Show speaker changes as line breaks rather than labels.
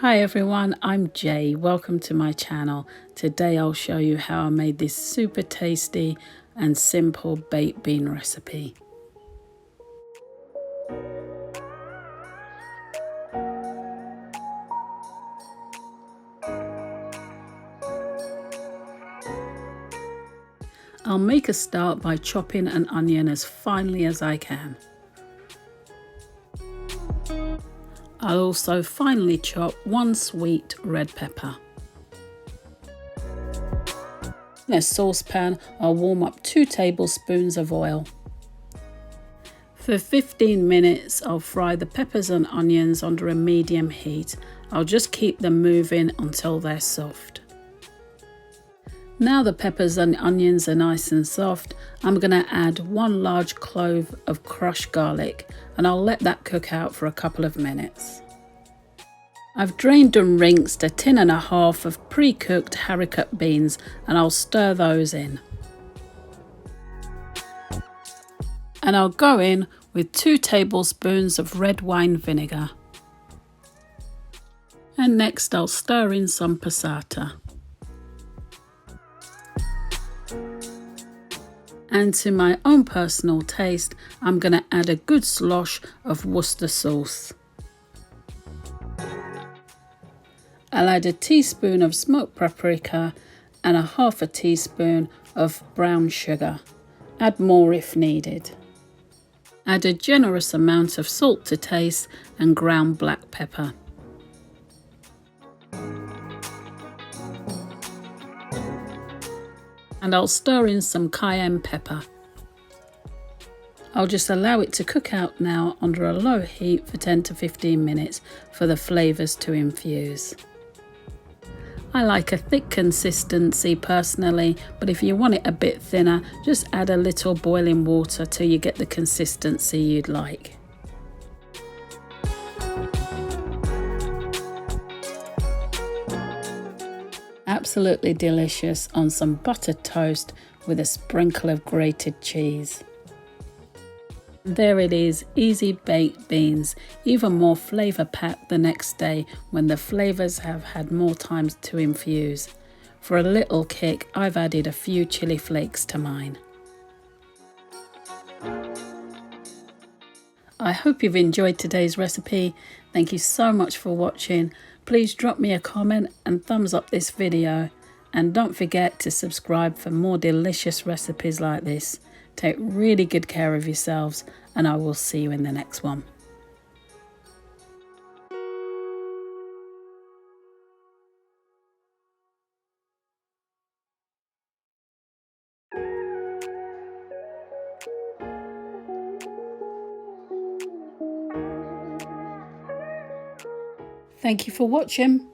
Hi everyone, I'm Jay. Welcome to my channel. Today I'll show you how I made this super tasty and simple baked bean recipe. I'll make a start by chopping an onion as finely as I can. I'll also finely chop one sweet red pepper. In a saucepan, I'll warm up 2 tablespoons of oil. For 15 minutes, I'll fry the peppers and onions under a medium heat. I'll just keep them moving until they're soft. Now the peppers and onions are nice and soft, I'm going to add 1 large clove of crushed garlic and I'll let that cook out for a couple of minutes. I've drained and rinsed a tin and a half of pre-cooked haricot beans and I'll stir those in. And I'll go in with 2 tablespoons of red wine vinegar. And next I'll stir in some passata. And to my own personal taste, I'm going to add a good slosh of Worcestershire sauce. I'll add a teaspoon of smoked paprika and a half a teaspoon of brown sugar. Add more if needed. Add a generous amount of salt to taste and ground black pepper. And I'll stir in some cayenne pepper. I'll just allow it to cook out now under a low heat for 10 to 15 minutes for the flavours to infuse. I like a thick consistency personally, but if you want it a bit thinner, just add a little boiling water till you get the consistency you'd like. Absolutely delicious on some buttered toast with a sprinkle of grated cheese. There it is, easy baked beans, even more flavour packed the next day when the flavours have had more time to infuse. For a little kick, I've added a few chilli flakes to mine. I hope you've enjoyed today's recipe. Thank you so much for watching. Please drop me a comment and thumbs up this video. And don't forget to subscribe for more delicious recipes like this. Take really good care of yourselves and I will see you in the next one. Thank you for watching.